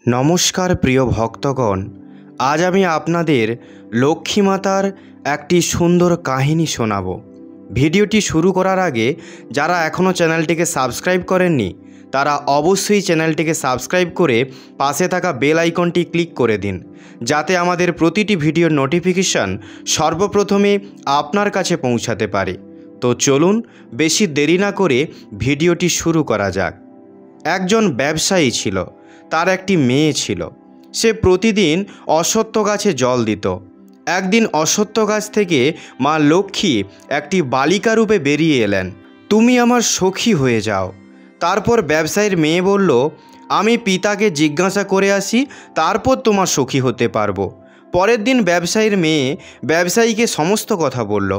নমস্কার প্রিয় ভক্তগণ, আজ আমি আপনাদের লক্ষ্মী মাতার একটি সুন্দর কাহিনী শোনাব। ভিডিওটি শুরু করার আগে যারা এখনও চ্যানেলটিকে সাবস্ক্রাইব করেননি তারা অবশ্যই চ্যানেলটিকে সাবস্ক্রাইব করে পাশে থাকা বেল আইকনটি ক্লিক করে দিন, যাতে আমাদের প্রতিটি ভিডিওর নোটিফিকেশান সর্বপ্রথমে আপনার কাছে পৌঁছাতে পারে। তো চলুন বেশি দেরি না করে ভিডিওটি শুরু করা যাক। একজন ব্যবসায়ী ছিল, তার একটি মেয়ে ছিল। সে প্রতিদিন অশ্বত্থ গাছে জল দিত। একদিন অশ্বত্থ গাছ থেকে মা লক্ষ্মী একটি বালিকা রূপে বেরিয়ে এলেন। তুমি আমার সখী হয়ে যাও। তারপর ব্যবসায়ীর মেয়ে বলল, আমি পিতাকে জিজ্ঞাসা করে আসি, তারপর তোমার সখী হতে পারবো। পরের দিন ব্যবসায়ীর মেয়ে ব্যবসায়ীকে সমস্ত কথা বলল।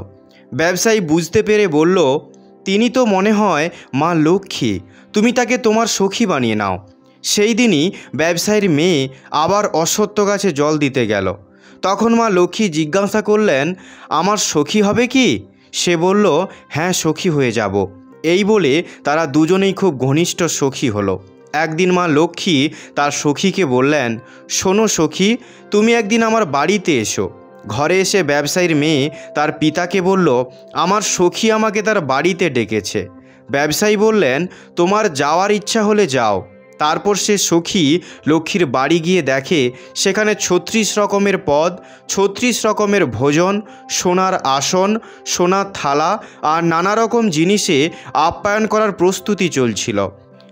ব্যবসায়ী বুঝতে পেরে বলল, তিনি তো মনে হয় মা লক্ষ্মী, তুমি তাকে তোমার সখী বানিয়ে নাও। সেই দিনই ব্যবসায়ীর মেয়ে আবার অশ্বত্থ গাছে জল দিতে গেল। তখন মা লক্ষ্মী জিজ্ঞাসা করলেন, আমার সখী হবে কি? সে বলল, হ্যাঁ, সখী হয়ে যাব। এই বলে তারা দুজনেই খুব ঘনিষ্ঠ সখী হলো। একদিন মা লক্ষ্মী তার সখীকে বললেন, শোনো সখী, তুমি একদিন আমার বাড়িতে এসো। ঘরে এসে ব্যবসায়ীর মেয়ে তার পিতাকে বলল, আমার সখী আমাকে তার বাড়িতে ডেকেছে। ব্যবসায়ী বললেন, তোমার যাওয়ার ইচ্ছা হলে যাও। তারপর সে সখী লক্ষ্মীর বাড়ি গিয়ে দেখে সেখানে ৩৬ রকমের পদ, ৩৬ রকমের ভোজন, সোনার আসন, সোনার থালা আর নানা রকম জিনিসে আপ্যায়ন করার প্রস্তুতি চলছিল।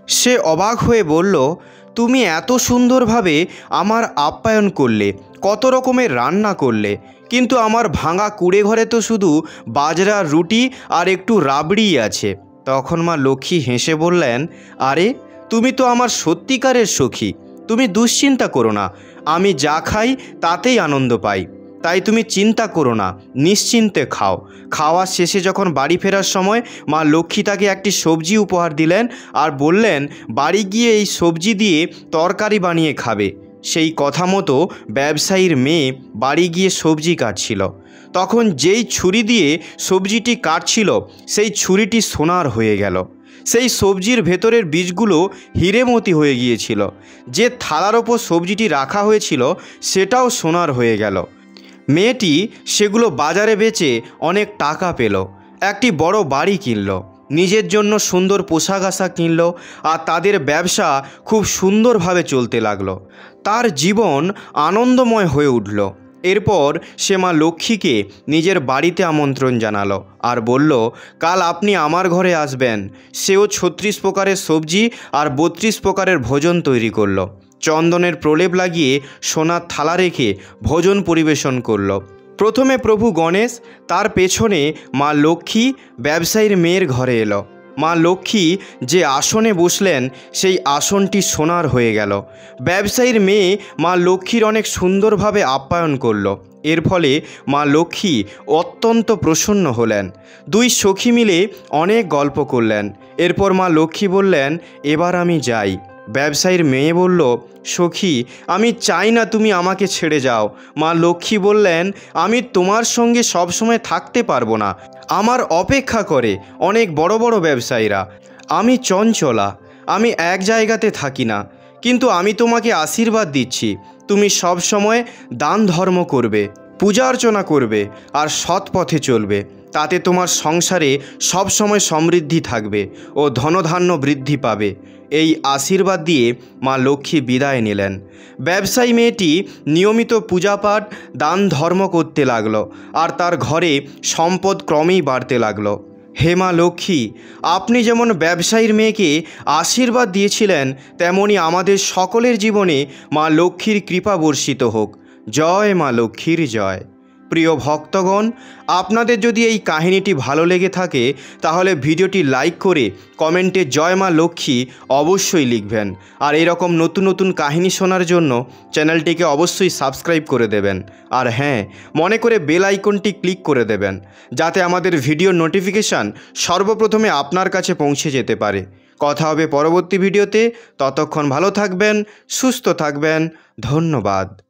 সে অবাক হয়ে বলল, তুমি এত সুন্দরভাবে আমার আপ্যায়ন করলে, কত রকমের রান্না করলে, কিন্তু আমার ভাঙা কুঁড়ে ঘরে তো শুধু বাজরার রুটি আর একটু রাবড়ি আছে। তখন মা লক্ষ্মী হেসে বললেন, আরে, তুমি তো আমার সত্যিকারের সখী। তুমি দুশ্চিন্তা করো না, আমি যা খাই তাতেই আনন্দ পাই। তাই তুমি চিন্তা করো না, নিশ্চিন্তে খাও। খাওয়ার শেষে যখন বাড়ি ফেরার সময় মা লক্ষ্মী তাকে একটি সবজি উপহার দিলেন আর বললেন, বাড়ি গিয়ে এই সবজি দিয়ে তরকারি বানিয়ে খাবে। সেই কথা মতো ব্যবসায়ীর মেয়ে বাড়ি গিয়ে সবজি কাটছিল। তখন যেই ছুরি দিয়ে সবজিটি কাটছিল সেই ছুরিটি সোনার হয়ে গেল। সেই সবজির ভেতরের বীজগুলো হীরেমতি হয়ে গিয়েছিল। যে থালার ওপর সবজিটি রাখা হয়েছিল সেটাও সোনার হয়ে গেল। মেয়েটি সেগুলো বাজারে বেচে অনেক টাকা পেল, একটি বড় বাড়ি কিনল, নিজের জন্য সুন্দর পোশাক আশাক কিনল, আর তাদের ব্যবসা খুব সুন্দরভাবে চলতে লাগলো। তার জীবন আনন্দময় হয়ে উঠল। এরপর সে মা লক্ষ্মীকে নিজের বাড়িতে আমন্ত্রণ জানালো আর বলল, কাল আপনি আমার ঘরে আসবেন। সেও ৩৬ প্রকারের সবজি আর ৩২ প্রকারের ভোজন তৈরি করলো। চন্দনের প্রলেপ লাগিয়ে সোনার থালা রেখে ভোজন পরিবেশন করল। প্রথমে প্রভু গণেশ, তার পেছনে মা লক্ষ্মী ব্যবসায়ীর মেয়ের ঘরে এলো। মা লক্ষ্মী যে আসনে বসলেন সেই আসনটি সোনার হয়ে গেল। ব্যবসায়ীর মেয়ে মা লক্ষ্মীর অনেক সুন্দরভাবে আপ্যায়ন করল। এর ফলে মা লক্ষ্মী অত্যন্ত প্রসন্ন হলেন। দুই সখী মিলে অনেক গল্প করলেন। এরপর মা লক্ষ্মী বললেন, এবার আমি যাই। ব্যবসায়ীর মেয়ে বলল, সখী, আমি চাই না তুমি আমাকে ছেড়ে যাও। মা লক্ষ্মী বললেন, আমি তোমার সঙ্গে সবসময় থাকতে পারবো না। আমার অপেক্ষা করে অনেক বড় বড় ব্যবসায়ীরা। আমি চঞ্চলা, আমি এক জায়গাতে থাকি না। কিন্তু আমি তোমাকে আশীর্বাদ দিচ্ছি, তুমি সব সময় দান ধর্ম করবে, পূজা অর্চনা করবে আর সৎ পথে চলবে। তাতে তোমার সংসারে সব সময় সমৃদ্ধি থাকবে ও ধনধান্য বৃদ্ধি পাবে। এই আশীর্বাদ দিয়ে মা লক্ষ্মী বিদায় নিলেন। ব্যবসায়ী মেয়েটি নিয়মিত পূজাপাঠ, দান ধর্ম করতে লাগলো আর তার ঘরে সম্পদ ক্রমেই বাড়তে লাগলো। হে মা লক্ষ্মী, আপনি যেমন ব্যবসায়ীর মেয়েকে আশীর্বাদ দিয়েছিলেন, তেমনি আমাদের সকলের জীবনে মা লক্ষ্মীর কৃপা বর্ষিত হোক। জয় মা লক্ষ্মীর জয়। প্রিয় ভক্তগণ, আপনাদের যদি এই কাহিনীটি ভালো লেগে থাকে তাহলে ভিডিওটি লাইক করে কমেন্টে জয় মা লক্ষ্মী অবশ্যই লিখবেন। আর এরকম নতুন নতুন কাহিনী শোনার জন্য চ্যানেলটিকে অবশ্যই সাবস্ক্রাইব করে দেবেন। আর হ্যাঁ, মনে করে বেল আইকনটি ক্লিক করে দেবেন, যাতে আমাদের ভিডিওর নোটিফিকেশান সর্বপ্রথমে আপনার কাছে পৌঁছে যেতে পারে। কথা হবে পরবর্তী ভিডিওতে। ততক্ষণ ভালো থাকবেন, সুস্থ থাকবেন। ধন্যবাদ।